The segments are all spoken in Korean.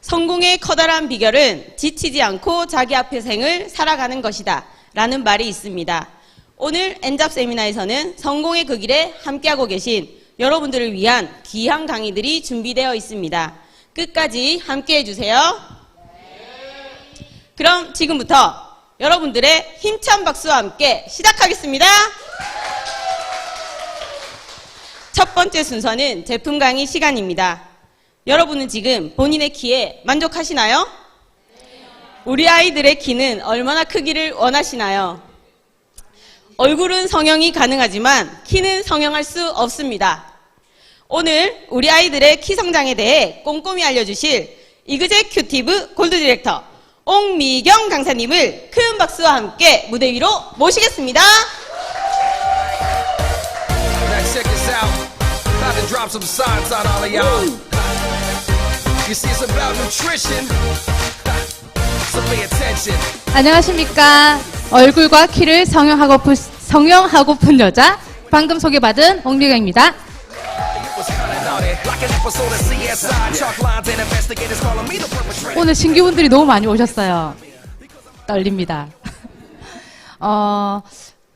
성공의 커다란 비결은 지치지 않고 자기 앞의 생을 살아가는 것이다 라는 말이 있습니다. 오늘 엔잡 세미나에서는 성공의 그 길에 함께하고 계신 여러분들을 위한 귀한 강의들이 준비되어 있습니다. 끝까지 함께해 주세요. 그럼 지금부터 여러분들의 힘찬 박수와 함께 시작하겠습니다. 첫 번째 순서는 제품 강의 시간입니다. 여러분은 지금 본인의 키에 만족하시나요? 우리 아이들의 키는 얼마나 크기를 원하시나요? 얼굴은 성형이 가능하지만 키는 성형할 수 없습니다. 오늘 우리 아이들의 키 성장에 대해 꼼꼼히 알려주실 이그제큐티브 골드 디렉터 옥미경 강사님을 큰 박수와 함께 무대 위로 모시겠습니다. 안녕하십니까. 얼굴과 키를 성형하고픈 여자 방금 소개받은 옥미경입니다. 오늘 신규분들이 너무 많이 오셨어요. 떨립니다.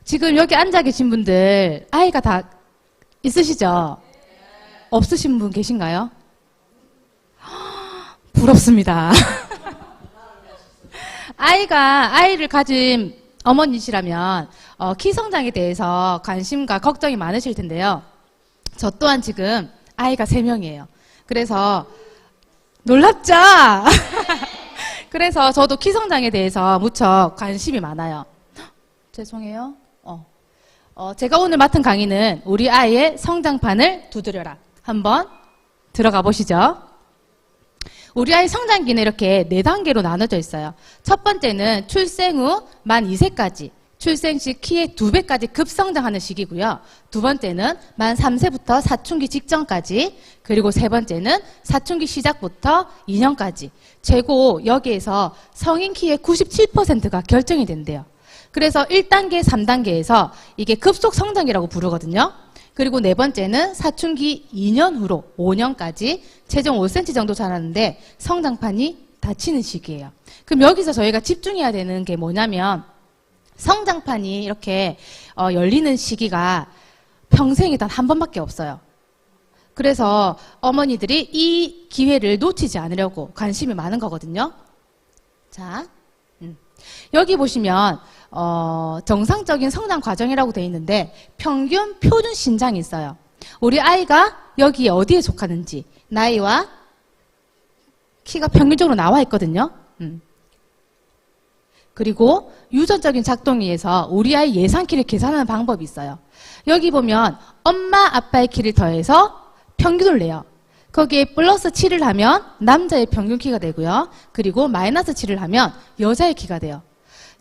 지금 여기 앉아 계신 분들 아이가 다 있으시죠? 없으신 분 계신가요? 부럽습니다. 아이를 가진 어머니시라면 키 성장에 대해서 관심과 걱정이 많으실 텐데요. 저 또한 지금 아이가 3명이에요. 그래서 놀랍죠? 그래서 저도 키 성장에 대해서 무척 관심이 많아요. 죄송해요. 제가 오늘 맡은 강의는 우리 아이의 성장판을 두드려라. 한번 들어가 보시죠. 우리 아이 성장기는 이렇게 4단계로 나눠져 있어요. 첫 번째는 출생 후 만 2세까지, 출생 시 키의 2배까지 급성장하는 시기고요. 두 번째는 만 3세부터 사춘기 직전까지, 그리고 세 번째는 사춘기 시작부터 2년까지. 최고 여기에서 성인 키의 97%가 결정이 된대요. 그래서 1단계, 3단계에서 이게 급속 성장이라고 부르거든요. 그리고 네 번째는 사춘기 2년 후로 5년까지 체중 5cm 정도 자라는데 성장판이 닫히는 시기예요. 그럼 여기서 저희가 집중해야 되는 게 뭐냐면 성장판이 이렇게 열리는 시기가 평생에 단 한 번밖에 없어요. 그래서 어머니들이 이 기회를 놓치지 않으려고 관심이 많은 거거든요. 자, 여기 보시면 정상적인 성장 과정이라고 되어 있는데 평균 표준 신장이 있어요. 우리 아이가 여기에 어디에 속하는지 나이와 키가 평균적으로 나와 있거든요. 그리고 유전적인 작동에 의해서 우리 아이 예상 키를 계산하는 방법이 있어요. 여기 보면 엄마 아빠의 키를 더해서 평균을 내요. 거기에 플러스 7을 하면 남자의 평균 키가 되고요. 그리고 마이너스 7을 하면 여자의 키가 돼요.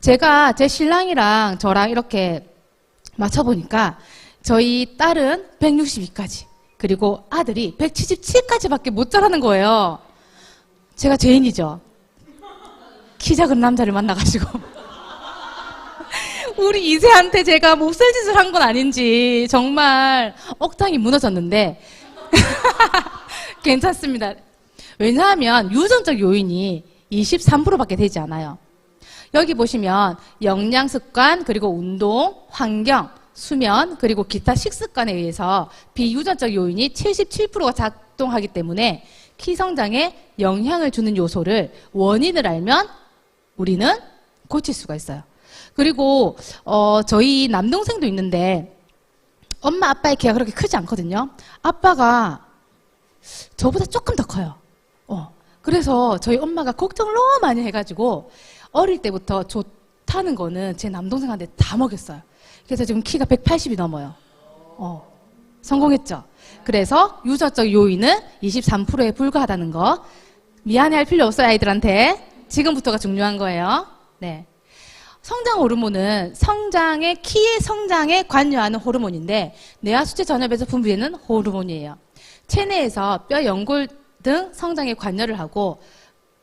제가 제 신랑이랑 저랑 이렇게 맞춰보니까 저희 딸은 162까지, 그리고 아들이 177까지밖에 못 자라는 거예요. 제가 죄인이죠. 키 작은 남자를 만나가지고 우리 이세한테 제가 몹쓸 짓을 한 건 아닌지 정말 억장이 무너졌는데 괜찮습니다. 왜냐하면 유전적 요인이 23%밖에 되지 않아요. 여기 보시면 영양 습관, 그리고 운동, 환경, 수면, 그리고 기타 식습관에 의해서 비유전적 요인이 77%가 작동하기 때문에 키 성장에 영향을 주는 요소를 원인을 알면 우리는 고칠 수가 있어요. 그리고 저희 남동생도 있는데 엄마 아빠의 키가 그렇게 크지 않거든요. 아빠가 저보다 조금 더 커요. 그래서 저희 엄마가 걱정을 너무 많이 해가지고 어릴 때부터 좋다는 거는 제 남동생한테 다 먹였어요. 그래서 지금 키가 180이 넘어요. 성공했죠. 그래서 유전적 요인은 23%에 불과하다는 거 미안해할 필요 없어요. 아이들한테. 지금부터가 중요한 거예요. 네. 성장 호르몬은 키의 성장에 관여하는 호르몬인데 뇌하수체 전엽에서 분비되는 호르몬이에요. 체내에서 뼈 연골 등 성장에 관여를 하고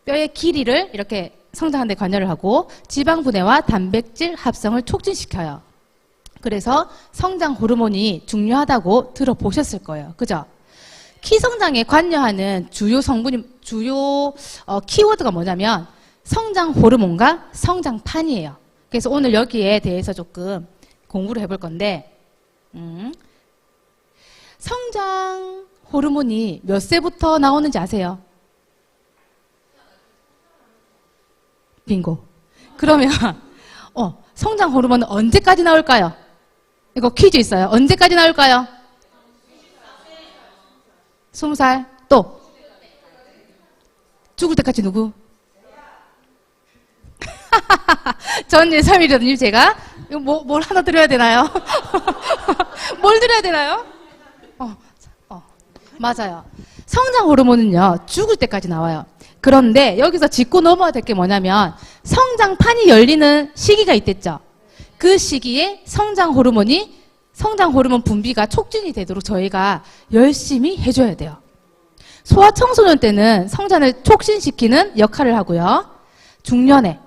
뼈의 길이를 이렇게 성장하는 데 관여를 하고 지방 분해와 단백질 합성을 촉진시켜요. 그래서 성장 호르몬이 중요하다고 들어보셨을 거예요. 그죠? 키 성장에 관여하는 주요 키워드가 뭐냐면 성장 호르몬과 성장판이에요. 그래서 오늘 여기에 대해서 조금 공부를 해볼 건데, 성장 호르몬이 몇 세부터 나오는지 아세요? 빙고. 그러면 성장 호르몬은 언제까지 나올까요? 이거 퀴즈 있어요. 언제까지 나올까요? 20살. 또 죽을 때까지 누구? 전 예3일이거든요, 제가. 이거 뭘 하나 드려야 되나요? 뭘 드려야 되나요? 맞아요. 성장 호르몬은요, 죽을 때까지 나와요. 그런데 여기서 짚고 넘어야 될 게 뭐냐면, 성장판이 열리는 시기가 있댔죠. 그 시기에 성장 호르몬 분비가 촉진이 되도록 저희가 열심히 해줘야 돼요. 소아청소년 때는 성장을 촉진시키는 역할을 하고요. 중년에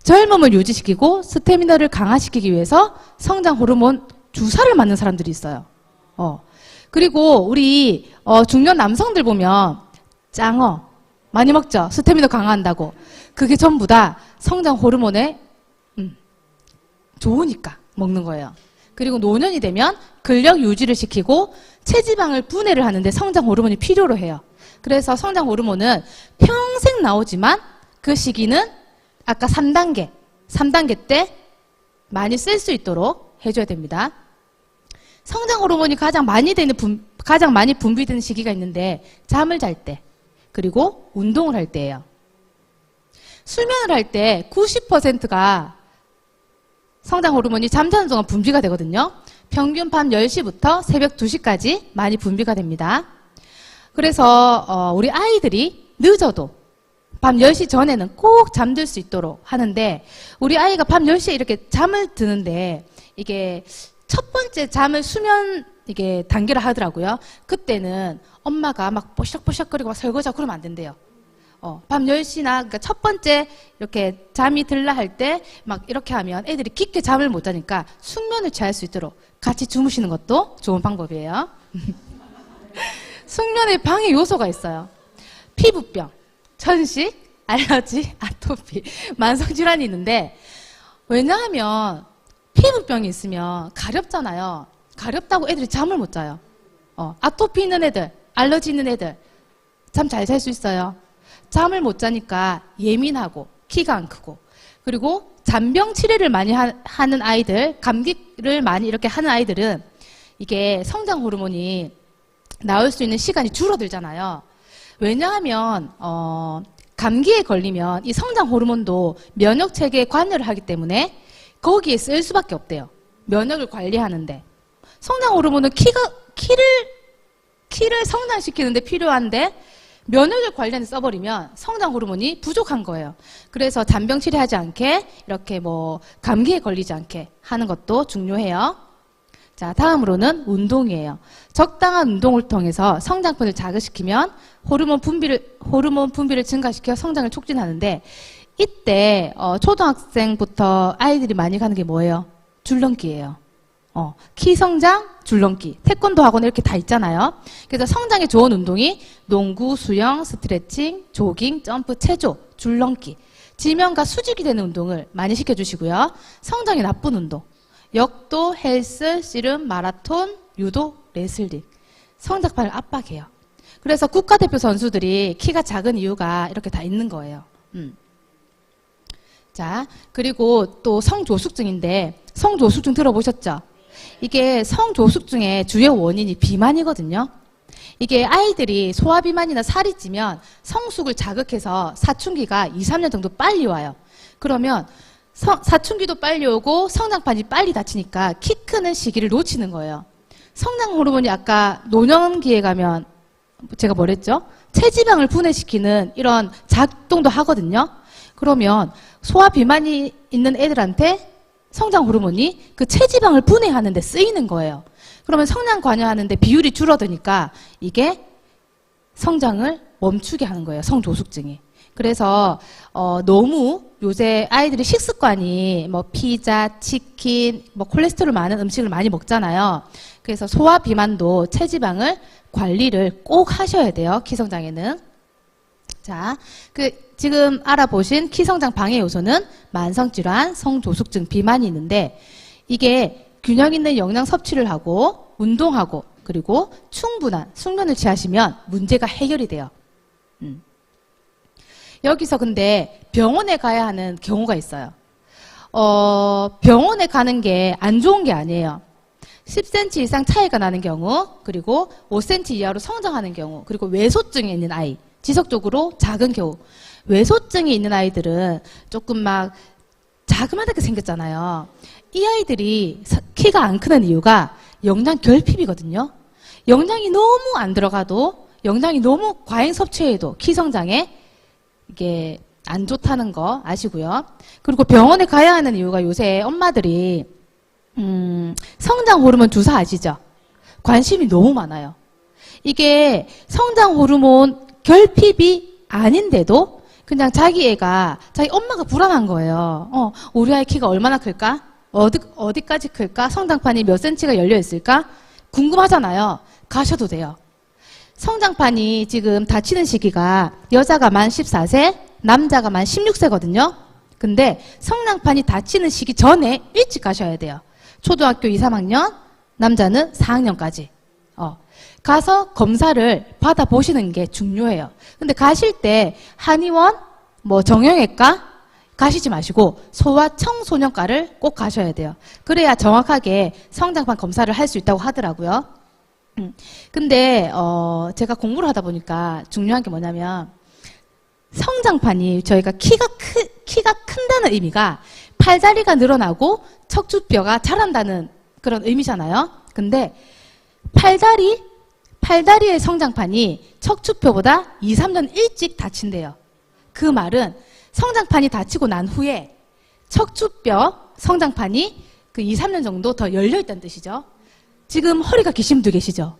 젊음을 유지시키고 스태미너를 강화시키기 위해서 성장 호르몬 주사를 맞는 사람들이 있어요. 그리고 우리 중년 남성들 보면 짱어 많이 먹죠. 스태미너 강화한다고. 그게 전부 다 성장 호르몬에 좋으니까 먹는 거예요. 그리고 노년이 되면 근력 유지를 시키고 체지방을 분해를 하는데 성장 호르몬이 필요로 해요. 그래서 성장 호르몬은 평생 나오지만 그 시기는 아까 3단계 때 많이 쓸 수 있도록 해줘야 됩니다. 성장 호르몬이 가장 많이 분비되는 시기가 있는데 잠을 잘 때, 그리고 운동을 할 때예요. 수면을 할 때 90%가 성장 호르몬이 잠자는 동안 분비가 되거든요. 평균 밤 10시부터 새벽 2시까지 많이 분비가 됩니다. 그래서 우리 아이들이 늦어도 밤 10시 전에는 꼭 잠들 수 있도록 하는데, 우리 아이가 밤 10시에 이렇게 잠을 드는데 이게 첫 번째 잠을 수면 이게 단계를 하더라고요. 그때는 엄마가 막 뽀샥뽀샥거리고 막 설거지하고 그러면 안 된대요. 밤 10시나, 그러니까 첫 번째 이렇게 잠이 들라 할 때 막 이렇게 하면 애들이 깊게 잠을 못 자니까 숙면을 취할 수 있도록 같이 주무시는 것도 좋은 방법이에요. 숙면에 방해 요소가 있어요. 피부병, 천식, 알러지, 아토피, 만성질환이 있는데, 왜냐하면 피부병이 있으면 가렵잖아요. 가렵다고 애들이 잠을 못 자요. 아토피 있는 애들, 알러지 있는 애들 잠 잘 잘 수 있어요. 잠을 못 자니까 예민하고 키가 안 크고, 그리고 잔병 치레를 많이 하는 아이들, 감기를 많이 이렇게 하는 아이들은 이게 성장 호르몬이 나올 수 있는 시간이 줄어들잖아요. 왜냐하면 감기에 걸리면 이 성장 호르몬도 면역 체계에 관여를 하기 때문에 거기에 쓸 수밖에 없대요. 면역을 관리하는데. 성장 호르몬은 키를 성장시키는데 필요한데 면역을 관리하는 데 써버리면 성장 호르몬이 부족한 거예요. 그래서 잔병 치레하지 않게 이렇게 감기에 걸리지 않게 하는 것도 중요해요. 자, 다음으로는 운동이에요. 적당한 운동을 통해서 성장판을 자극시키면 호르몬 분비를 증가시켜 성장을 촉진하는데, 이때 초등학생부터 아이들이 많이 가는 게 뭐예요? 줄넘기예요. 키 성장, 줄넘기, 태권도 학원 이렇게 다 있잖아요. 그래서 성장에 좋은 운동이 농구, 수영, 스트레칭, 조깅, 점프, 체조, 줄넘기, 지면과 수직이 되는 운동을 많이 시켜주시고요. 성장에 나쁜 운동, 역도, 헬스, 씨름, 마라톤, 유도, 레슬링, 성장판을 압박해요. 그래서 국가대표 선수들이 키가 작은 이유가 이렇게 다 있는 거예요. 자, 그리고 또 성조숙증인데, 성조숙증 들어보셨죠? 이게 성조숙증의 주요 원인이 비만이거든요. 이게 아이들이 소화비만이나 살이 찌면 성숙을 자극해서 사춘기가 2, 3년 정도 빨리 와요. 그러면 사춘기도 빨리 오고 성장판이 빨리 닫히니까 키 크는 시기를 놓치는 거예요. 성장 호르몬이 아까 노년기에 가면 제가 뭐랬죠? 체지방을 분해시키는 이런 작동도 하거든요. 그러면 소화 비만이 있는 애들한테 성장 호르몬이 그 체지방을 분해하는 데 쓰이는 거예요. 그러면 성장 관여하는데 비율이 줄어드니까 이게 성장을 멈추게 하는 거예요. 성조숙증이. 그래서 너무 요새 아이들이 식습관이 피자, 치킨, 콜레스테롤 많은 음식을 많이 먹잖아요. 그래서 소화 비만도 체지방을 관리를 꼭 하셔야 돼요. 키성장에는. 자, 지금 알아보신 키성장 방해 요소는 만성질환, 성조숙증, 비만이 있는데 이게 균형 있는 영양 섭취를 하고 운동하고 그리고 충분한 숙면을 취하시면 문제가 해결이 돼요. 여기서 근데 병원에 가야 하는 경우가 있어요. 병원에 가는 게 안 좋은 게 아니에요. 10cm 이상 차이가 나는 경우, 그리고 5cm 이하로 성장하는 경우, 그리고 외소증이 있는 아이, 지속적으로 작은 경우. 외소증이 있는 아이들은 조금 막 자그마하게 생겼잖아요. 이 아이들이 키가 안 크는 이유가 영양 결핍이거든요. 영양이 너무 안 들어가도, 영양이 너무 과잉 섭취해도 키 성장에 이게 안 좋다는 거 아시고요. 그리고 병원에 가야 하는 이유가 요새 엄마들이 성장 호르몬 주사 아시죠? 관심이 너무 많아요. 이게 성장 호르몬 결핍이 아닌데도 그냥 자기 엄마가 불안한 거예요. 우리 아이 키가 얼마나 클까? 어디까지 클까? 성장판이 몇 센치가 열려 있을까? 궁금하잖아요. 가셔도 돼요. 성장판이 지금 닫히는 시기가 여자가 만 14세, 남자가 만 16세거든요. 근데 성장판이 닫히는 시기 전에 일찍 가셔야 돼요. 초등학교 2, 3학년, 남자는 4학년까지. 가서 검사를 받아보시는 게 중요해요. 근데 가실 때 한의원, 정형외과 가시지 마시고 소아청소년과를 꼭 가셔야 돼요. 그래야 정확하게 성장판 검사를 할 수 있다고 하더라고요. 근데 제가 공부를 하다 보니까 중요한 게 뭐냐면 성장판이 저희가 키가 큰다는 의미가 팔다리가 늘어나고 척추뼈가 자란다는 그런 의미잖아요. 근데 팔다리의 성장판이 척추뼈보다 2, 3년 일찍 닫힌대요. 그 말은 성장판이 닫히고 난 후에 척추뼈 성장판이 2, 3년 정도 더 열려있다는 뜻이죠. 지금 허리가 기신 분들 계시죠?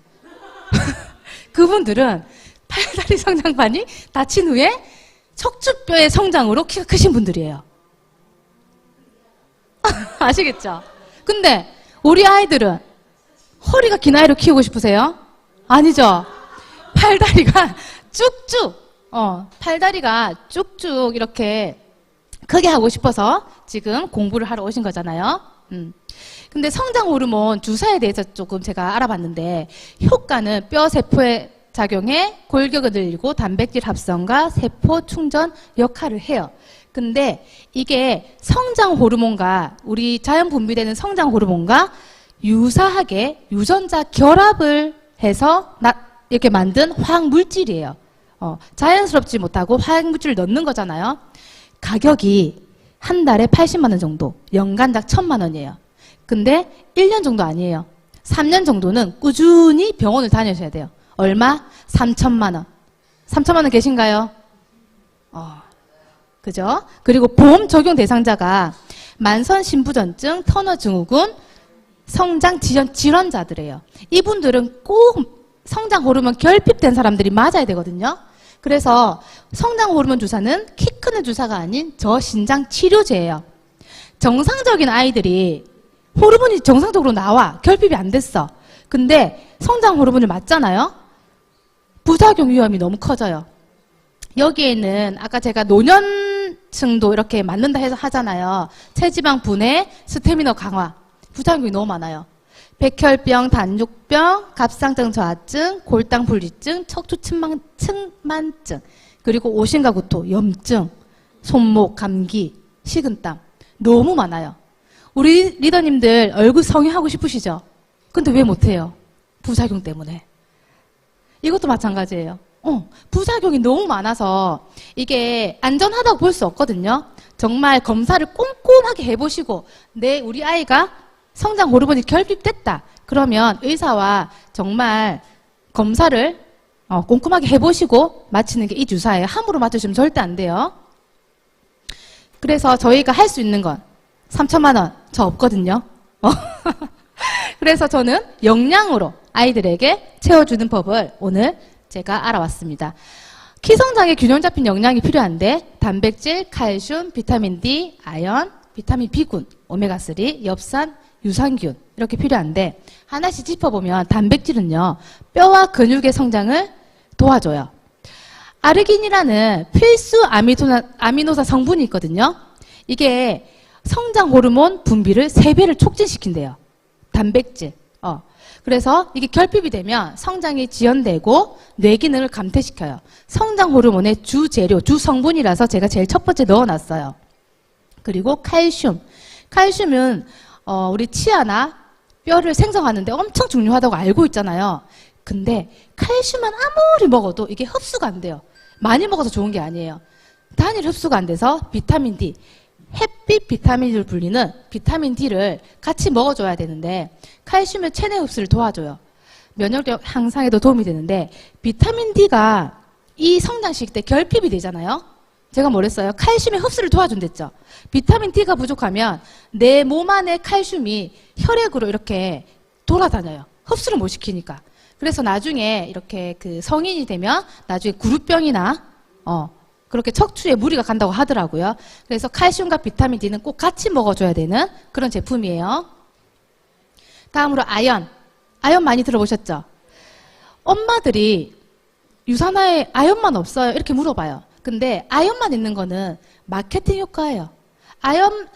그분들은 팔다리 성장판이 닫힌 후에 척추뼈의 성장으로 키가 크신 분들이에요. 아시겠죠? 근데 우리 아이들은 허리가 긴 아이로 키우고 싶으세요? 아니죠? 팔다리가 쭉쭉 이렇게 크게 하고 싶어서 지금 공부를 하러 오신 거잖아요. 근데 성장 호르몬 주사에 대해서 조금 제가 알아봤는데 효과는 뼈 세포에 작용해 골격을 늘리고 단백질 합성과 세포 충전 역할을 해요. 근데 이게 성장 호르몬과 우리 자연 분비되는 성장 호르몬과 유사하게 유전자 결합을 해서 이렇게 만든 화학 물질이에요. 자연스럽지 못하고 화학 물질을 넣는 거잖아요. 가격이 한 달에 80만 원 정도, 연간당 1,000만 원이에요. 근데 1년 정도 아니에요. 3년 정도는 꾸준히 병원을 다녀셔야 돼요. 얼마? 3,000만 원. 3,000만 원 계신가요? 그죠? 그리고 보험 적용 대상자가 만성 신부전증, 터너 증후군, 성장 질환자들이에요. 이분들은 꼭 성장 호르몬 결핍된 사람들이 맞아야 되거든요. 그래서 성장 호르몬 주사는 키 크는 주사가 아닌 저신장 치료제예요. 정상적인 아이들이 호르몬이 정상적으로 나와. 결핍이 안 됐어. 근데 성장 호르몬을 맞잖아요. 부작용 위험이 너무 커져요. 여기에는 아까 제가 노년층도 이렇게 맞는다 해서 하잖아요. 체지방 분해, 스태미너 강화. 부작용이 너무 많아요. 백혈병, 단육병, 갑상증 저하증, 골당 분리증, 척추 측만증, 그리고 오심과 구토, 염증, 손목, 감기, 식은땀. 너무 많아요. 우리 리더님들 얼굴 성형하고 싶으시죠? 근데 왜 못해요? 부작용 때문에. 이것도 마찬가지예요. 부작용이 너무 많아서 이게 안전하다고 볼 수 없거든요. 정말 검사를 꼼꼼하게 해보시고 우리 아이가 성장 호르몬이 결핍됐다. 그러면 의사와 정말 검사를 꼼꼼하게 해보시고 맞히는 게 이 주사예요. 함부로 맞추시면 절대 안 돼요. 그래서 저희가 할 수 있는 건 3,000만 원 저 없거든요. 그래서 저는 영양으로 아이들에게 채워주는 법을 오늘 제가 알아왔습니다. 키성장에 균형 잡힌 영양이 필요한데 단백질, 칼슘, 비타민 D, 아연, 비타민 B군, 오메가3, 엽산, 유산균 이렇게 필요한데 하나씩 짚어보면 단백질은요. 뼈와 근육의 성장을 도와줘요. 아르기닌이라는 필수 아미노산 성분이 있거든요. 이게 성장 호르몬 분비를 3배를 촉진시킨대요. 단백질. 그래서 이게 결핍이 되면 성장이 지연되고 뇌 기능을 감퇴시켜요. 성장 호르몬의 주 재료, 주 성분이라서 제가 제일 첫 번째 넣어놨어요. 그리고 칼슘. 칼슘은 우리 치아나 뼈를 생성하는데 엄청 중요하다고 알고 있잖아요. 근데 칼슘만 아무리 먹어도 이게 흡수가 안 돼요. 많이 먹어서 좋은 게 아니에요. 단일 흡수가 안 돼서 비타민 D, 햇빛 비타민으로 불리는 비타민 D를 같이 먹어줘야 되는데 칼슘의 체내 흡수를 도와줘요. 면역력 향상에도 도움이 되는데 비타민 D가 이 성장식 때 결핍이 되잖아요. 제가 뭐랬어요? 칼슘의 흡수를 도와준댔죠. 비타민 D가 부족하면 내 몸 안에 칼슘이 혈액으로 이렇게 돌아다녀요. 흡수를 못 시키니까. 그래서 나중에 이렇게 그 성인이 되면 나중에 구루병이나 그렇게 척추에 무리가 간다고 하더라고요. 그래서 칼슘과 비타민 D는 꼭 같이 먹어줘야 되는 그런 제품이에요. 다음으로 아연. 아연 많이 들어보셨죠? 엄마들이 유산화에 아연만 없어요. 이렇게 물어봐요. 근데 아연만 있는 거는 마케팅 효과예요. 아연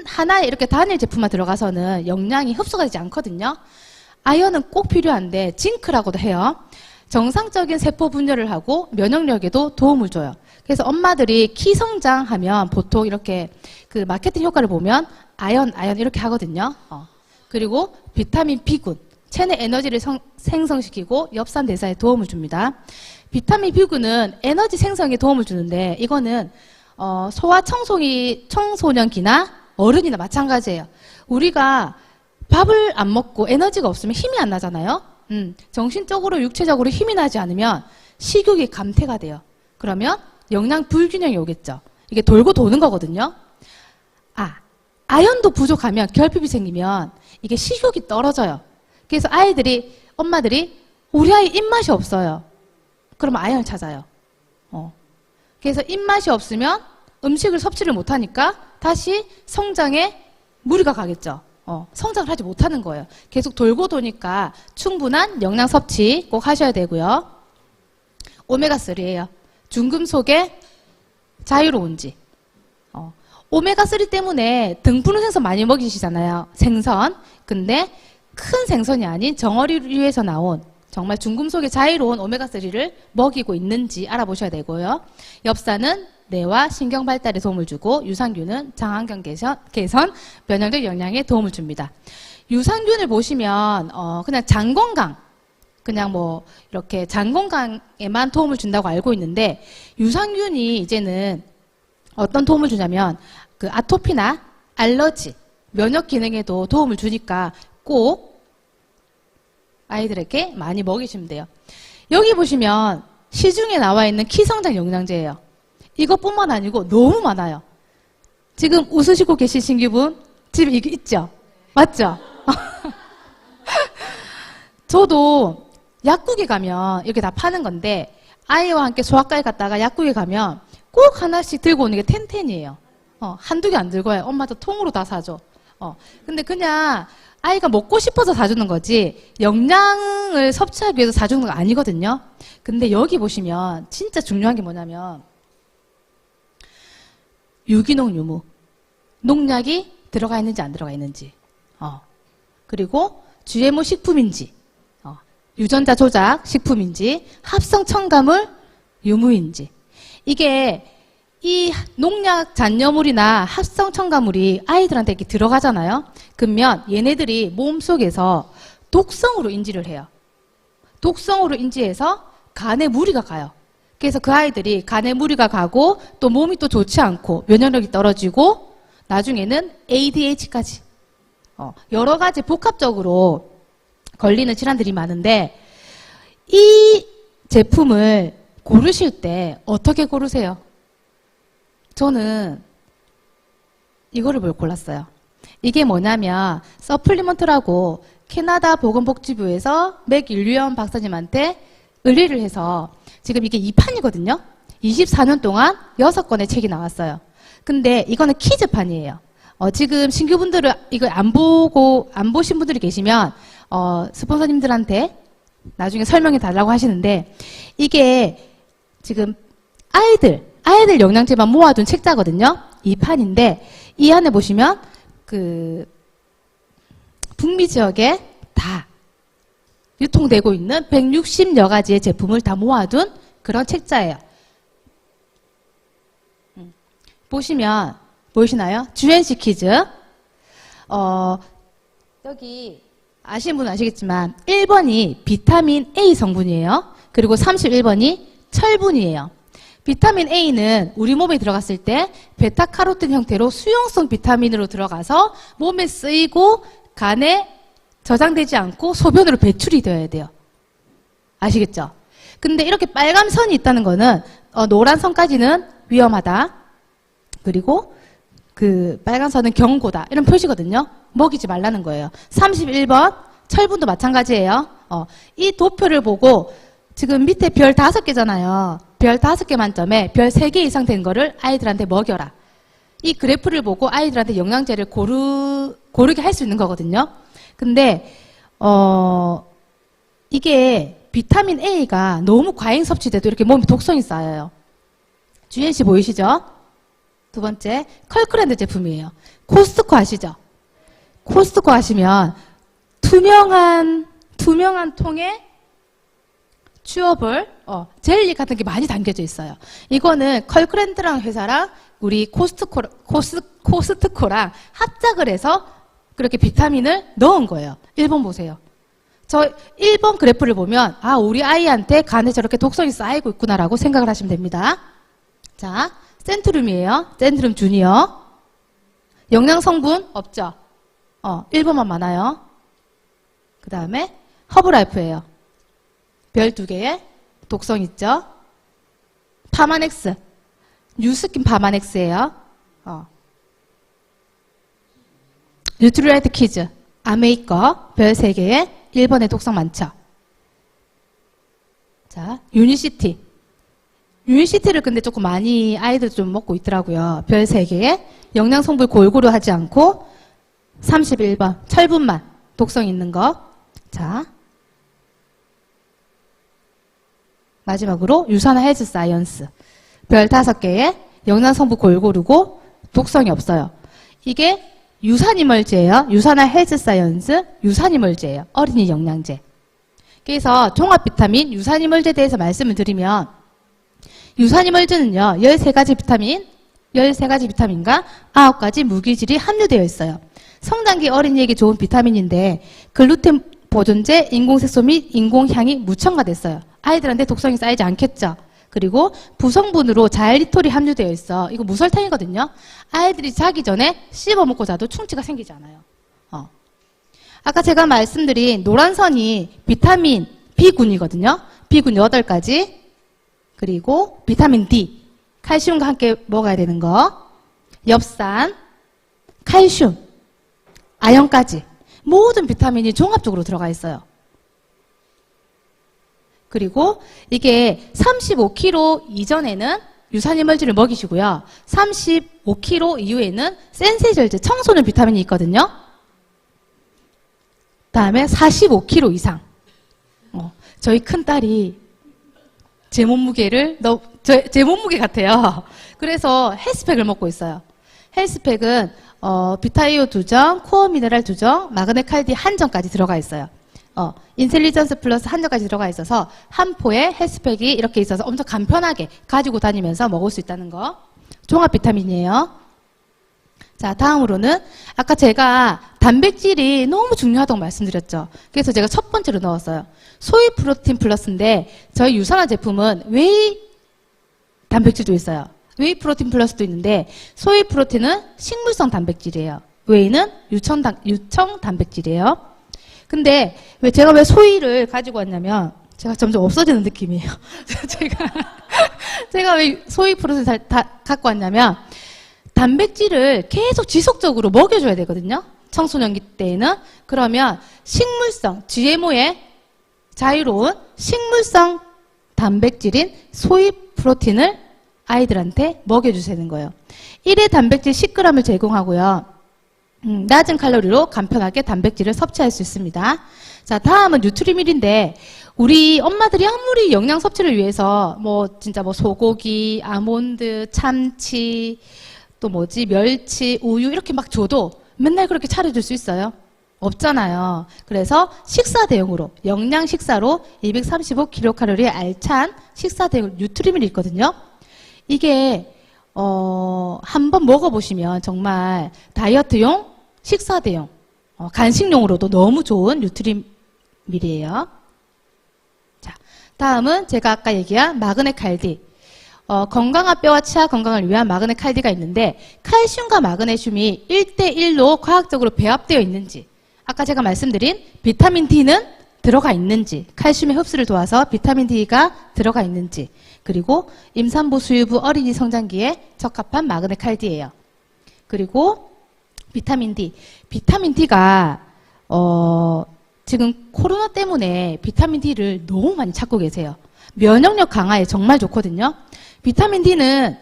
하나에 이렇게 단일 제품만 들어가서는 영양이 흡수가 되지 않거든요. 아연은 꼭 필요한데 징크라고도 해요. 정상적인 세포 분열을 하고 면역력에도 도움을 줘요. 그래서 엄마들이 키 성장하면 보통 이렇게 그 마케팅 효과를 보면 아연 이렇게 하거든요. 그리고 비타민 B군, 체내 에너지를 생성시키고 엽산 대사에 도움을 줍니다. 비타민 B군은 에너지 생성에 도움을 주는데 이거는 소아 청소년기나 어른이나 마찬가지예요. 우리가 밥을 안 먹고 에너지가 없으면 힘이 안 나잖아요. 정신적으로 육체적으로 힘이 나지 않으면 식욕이 감퇴가 돼요. 그러면 영양 불균형이 오겠죠. 이게 돌고 도는 거거든요. 아연도 부족하면 결핍이 생기면 이게 식욕이 떨어져요. 그래서 엄마들이 우리 아이 입맛이 없어요. 그러면 아연을 찾아요. 그래서 입맛이 없으면 음식을 섭취를 못하니까 다시 성장에 무리가 가겠죠. 성장을 하지 못하는 거예요. 계속 돌고 도니까 충분한 영양 섭취 꼭 하셔야 되고요. 오메가3예요. 중금속의 자유로운지. 오메가3 때문에 등푸른 생선 많이 먹이시잖아요. 생선. 근데 큰 생선이 아닌 정어리류에서 나온 정말 중금속의 자유로운 오메가3를 먹이고 있는지 알아보셔야 되고요. 엽산은 뇌와 신경 발달에 도움을 주고 유산균은 장안경 개선, 면역력 영양에 도움을 줍니다. 유산균을 보시면 그냥 장 건강, 그냥 뭐 이렇게 장 건강에만 도움을 준다고 알고 있는데 유산균이 이제는 어떤 도움을 주냐면 그 아토피나 알러지, 면역 기능에도 도움을 주니까 꼭 아이들에게 많이 먹이시면 돼요. 여기 보시면 시중에 나와 있는 키성장 영양제예요. 이것뿐만 아니고 너무 많아요. 지금 웃으시고 계신 신규분 집에 이게 있죠? 맞죠? 저도 약국에 가면 이렇게 다 파는 건데 아이와 함께 소아과에 갔다가 약국에 가면 꼭 하나씩 들고 오는 게 텐텐이에요. 한두 개 안 들고 와요. 엄마도 통으로 다 사줘. 근데 그냥 아이가 먹고 싶어서 사주는 거지 영양을 섭취하기 위해서 사주는 거 아니거든요. 근데 여기 보시면 진짜 중요한 게 뭐냐면 유기농 유무 농약이 들어가 있는지 안 들어가 있는지 그리고 GMO 식품인지 유전자 조작 식품인지 합성 첨가물 유무인지 이게 이 농약 잔여물이나 합성 첨가물이 아이들한테 이렇게 들어가잖아요. 그러면 얘네들이 몸속에서 독성으로 인지를 해요. 독성으로 인지해서 간에 무리가 가요. 그래서 그 아이들이 간에 무리가 가고 또 몸이 또 좋지 않고 면역력이 떨어지고 나중에는 ADH까지 여러 가지 복합적으로 걸리는 질환들이 많은데 이 제품을 고르실 때 어떻게 고르세요? 저는 이거를 골랐어요. 이게 뭐냐면 서플리먼트라고 캐나다 보건복지부에서 맥 윌리엄 박사님한테 의뢰를 해서 지금 이게 2판이거든요. 24년 동안 6권의 책이 나왔어요. 근데 이거는 키즈판이에요. 지금 신규분들은 이거 안 보신 분들이 계시면, 스폰서님들한테 나중에 설명해 달라고 하시는데, 이게 지금 아이들 영양제만 모아둔 책자거든요. 이 판인데, 이 안에 보시면, 북미 지역에 다 유통되고 있는 160여 가지의 제품을 다 모아둔 그런 책자예요. 보시면, 보이시나요? GNC 퀴즈. 여기, 아시는 분은 아시겠지만, 1번이 비타민 A 성분이에요. 그리고 31번이 철분이에요. 비타민 A는 우리 몸에 들어갔을 때 베타카로틴 형태로 수용성 비타민으로 들어가서 몸에 쓰이고 간에 저장되지 않고 소변으로 배출이 되어야 돼요. 아시겠죠? 근데 이렇게 빨간 선이 있다는 거는 노란 선까지는 위험하다. 그리고 빨간 선은 경고다. 이런 표시거든요. 먹이지 말라는 거예요. 31번 철분도 마찬가지예요. 이 도표를 보고 지금 밑에 별 5개잖아요. 별 5개 만점에 별 3개 이상 된 거를 아이들한테 먹여라. 이 그래프를 보고 아이들한테 영양제를 고르게 할 수 있는 거거든요. 근데 이게 비타민 A가 너무 과잉 섭취돼도 이렇게 몸에 독성이 쌓여요. GNC 보이시죠? 두 번째, 컬크랜드 제품이에요. 코스트코 아시죠? 코스트코 아시면 투명한 통에 튜어블, 젤리 같은 게 많이 담겨져 있어요. 이거는 컬크랜드랑 회사랑 우리 코스트코랑 합작을 해서 그렇게 비타민을 넣은 거예요. 1번 보세요. 저 1번 그래프를 보면 우리 아이한테 간에 저렇게 독성이 쌓이고 있구나라고 생각을 하시면 됩니다. 자, 센트룸이에요. 센트룸 주니어. 영양 성분 없죠? 1번만 많아요. 그 다음에 허브라이프예요. 별 2개에 독성 있죠? 파마넥스. 뉴스킨 파마넥스예요. 뉴트리라이트 키즈. 아메이커. 별 3개에 1번에 독성 많죠? 자, 유니시티. 유니시티를 근데 조금 많이 아이들 좀 먹고 있더라고요. 별 3개에 영양 성분 골고루 하지 않고 31번 철분만 독성 있는 거. 자, 마지막으로 유산화 헬스 사이언스. 별 5개에 영양 성분 골고루고 독성이 없어요. 이게 유산이멀제예요. 유산화 헬스 사이언스 유산이멀제예요. 어린이 영양제. 그래서 종합 비타민 유산이멀제에 대해서 말씀을 드리면 유산이멀제는요. 13가지 비타민과 9가지 무기질이 함유되어 있어요. 성장기 어린이에게 좋은 비타민인데 글루텐 보존제, 인공색소 및 인공향이 무첨가됐어요. 아이들한테 독성이 쌓이지 않겠죠. 그리고 부성분으로 자일리톨이 함유되어 있어. 이거 무설탕이거든요. 아이들이 자기 전에 씹어먹고 자도 충치가 생기지 않아요. 아까 제가 말씀드린 노란 선이 비타민 B군이거든요. B군 8가지. 그리고 비타민 D, 칼슘과 함께 먹어야 되는 거. 엽산, 칼슘, 아연까지. 모든 비타민이 종합적으로 들어가 있어요. 그리고 이게 35kg 이전에는 유산이멀제를 먹이시고요. 35kg 이후에는 센세절제, 청소년 비타민이 있거든요. 다음에 45kg 이상. 저희 큰딸이 제 몸무게를 제 몸무게 같아요. 그래서 헬스팩을 먹고 있어요. 헬스팩은 비타이오 2정, 코어 미네랄 2정, 마그네 칼디 1정까지 들어가 있어요. 인텔리전스 플러스 1정까지 들어가 있어서 한 포에 헬스팩이 이렇게 있어서 엄청 간편하게 가지고 다니면서 먹을 수 있다는 거. 종합 비타민이에요. 자, 다음으로는 아까 제가 단백질이 너무 중요하다고 말씀드렸죠. 그래서 제가 첫 번째로 넣었어요. 소이 프로틴 플러스인데 저희 유산화 제품은 웨이 단백질도 있어요. 웨이 프로틴 플러스도 있는데 소이 프로틴은 식물성 단백질이에요. 웨이는 유청 단백질이에요. 근데 제가 왜 소이를 가지고 왔냐면 제가 점점 없어지는 느낌이에요. 제가 왜 소이 프로틴 갖고 왔냐면 단백질을 계속 지속적으로 먹여줘야 되거든요. 청소년기 때에는. 그러면 식물성, GMO의 자유로운 식물성 단백질인 소이 프로틴을 아이들한테 먹여주시는 거예요. 1회 단백질 10g을 제공하고요. 낮은 칼로리로 간편하게 단백질을 섭취할 수 있습니다. 자, 다음은 뉴트리밀인데 우리 엄마들이 아무리 영양 섭취를 위해서 진짜 소고기, 아몬드, 참치, 또 멸치, 우유 이렇게 막 줘도 맨날 그렇게 차려줄 수 있어요? 없잖아요. 그래서 식사 대용으로 영양 식사로 235kcal의 알찬 식사 대용 뉴트리밀이 있거든요. 이게 한번 먹어보시면 정말 다이어트용, 식사 대용, 간식용으로도 너무 좋은 뉴트리밀이에요. 자, 다음은 제가 아까 얘기한 마그네 칼디. 건강한 뼈와 치아 건강을 위한 마그네 칼디가 있는데 칼슘과 마그네슘이 1대1로 과학적으로 배합되어 있는지, 아까 제가 말씀드린 비타민 D는 들어가 있는지, 칼슘의 흡수를 도와서 비타민 D가 들어가 있는지, 그리고 임산부 수유부 어린이 성장기에 적합한 마그네 칼디예요. 그리고 비타민 D. 비타민 D가 지금 코로나 때문에 비타민 D를 너무 많이 찾고 계세요. 면역력 강화에 정말 좋거든요. 비타민 D는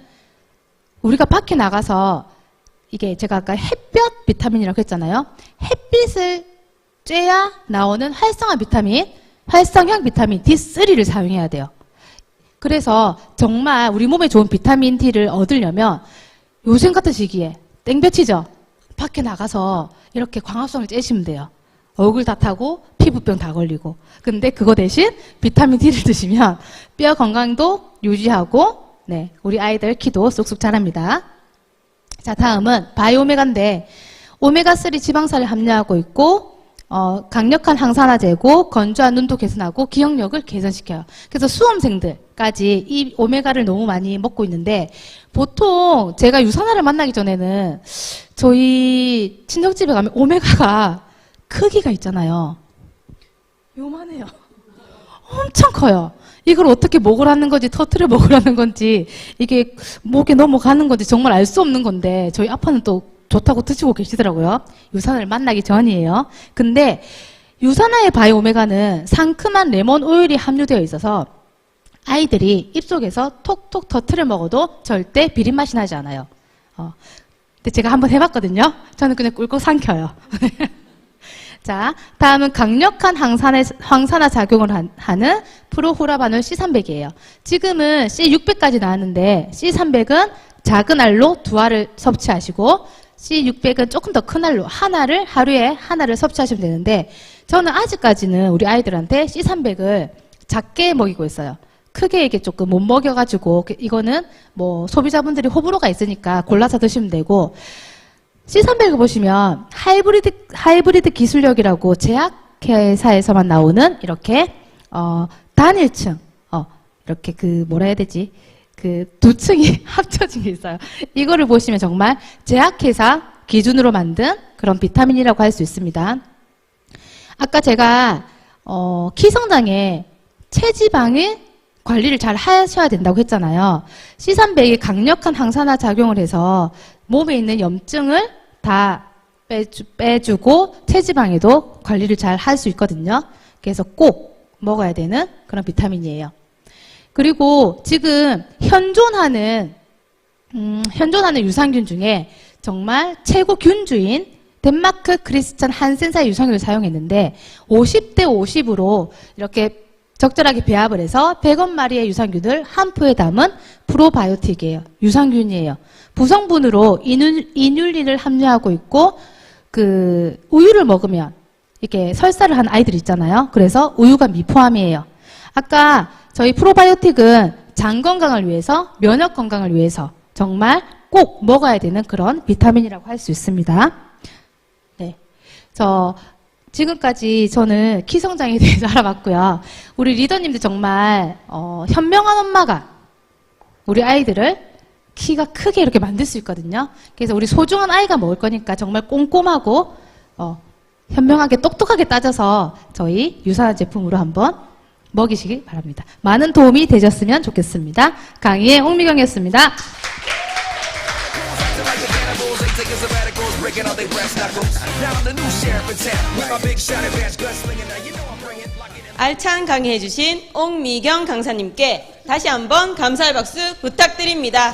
우리가 밖에 나가서 이게 제가 아까 햇볕 비타민이라고 했잖아요. 햇빛을 쬐야 나오는 활성화 비타민, 활성형 비타민 D3를 사용해야 돼요. 그래서 정말 우리 몸에 좋은 비타민 D를 얻으려면 요즘 같은 시기에 땡볕이죠. 밖에 나가서 이렇게 광합성을 쬐시면 돼요. 얼굴 다 타고 피부병 다 걸리고. 근데 그거 대신 비타민 D를 드시면 뼈 건강도 유지하고 우리 아이들 키도 쑥쑥 자랍니다. 자, 다음은 바이오메가인데 오메가3 지방산을 함유하고 있고 강력한 항산화제고 건조한 눈도 개선하고 기억력을 개선시켜요. 그래서 수험생들까지 이 오메가를 너무 많이 먹고 있는데 보통 제가 유산화를 만나기 전에는 저희 친정집에 가면 오메가가 크기가 있잖아요. 요만해요. 엄청 커요. 이걸 어떻게 먹으라는 건지 터트려 먹으라는 건지 이게 목에 넘어가는 건지 정말 알 수 없는 건데 저희 아빠는 또 좋다고 드시고 계시더라고요. 유산화를 만나기 전이에요. 근데 유산화의 바이오메가는 상큼한 레몬 오일이 함유되어 있어서 아이들이 입속에서 톡톡 터트려 먹어도 절대 비린 맛이 나지 않아요. 근데 제가 한번 해봤거든요. 저는 그냥 꿀꺽 삼켜요. 자, 다음은 강력한 항산화 작용을 하는 프로후라바놀 C300이에요. 지금은 C600까지 나왔는데 C300은 작은 알로 2알을 섭취하시고 C600은 조금 더 큰 알로 하루에 하나를 섭취하시면 되는데 저는 아직까지는 우리 아이들한테 C300을 작게 먹이고 있어요. 크게 이게 조금 못 먹여가지고 이거는 소비자분들이 호불호가 있으니까 골라서 드시면 되고 C300을 보시면 하이브리드 기술력이라고 제약회사에서만 나오는 이렇게 단일층 이렇게 뭐라 해야 되지? 두 층이 합쳐진 게 있어요. 이거를 보시면 정말 제약회사 기준으로 만든 그런 비타민이라고 할 수 있습니다. 아까 제가 키성장에 체지방의 관리를 잘 하셔야 된다고 했잖아요. C300이 강력한 항산화 작용을 해서 몸에 있는 염증을 다 빼주고 체지방에도 관리를 잘 할 수 있거든요. 그래서 꼭 먹어야 되는 그런 비타민이에요. 그리고 지금 현존하는 유산균 중에 정말 최고 균주인 덴마크 크리스찬 한센사의 유산균을 사용했는데 50대 50으로 이렇게 적절하게 배합을 해서 100원마리의 유산균을 한 포에 담은 프로바이오틱이에요. 유산균이에요. 부성분으로 이눌린을 함유하고 있고 우유를 먹으면 이렇게 설사를 한 아이들 있잖아요. 그래서 우유가 미포함이에요. 아까 저희 프로바이오틱은 장 건강을 위해서, 면역 건강을 위해서 정말 꼭 먹어야 되는 그런 비타민이라고 할 수 있습니다. 네, 지금까지 저는 키성장에 대해서 알아봤고요. 우리 리더님들 정말 현명한 엄마가 우리 아이들을 키가 크게 이렇게 만들 수 있거든요. 그래서 우리 소중한 아이가 먹을 거니까 정말 꼼꼼하고 현명하게 똑똑하게 따져서 저희 유산화 제품으로 한번 먹이시기 바랍니다. 많은 도움이 되셨으면 좋겠습니다. 강의의 옥미경이었습니다. 알찬 강의해주신 옥미경 강사님께 다시 한번 감사의 박수 부탁드립니다.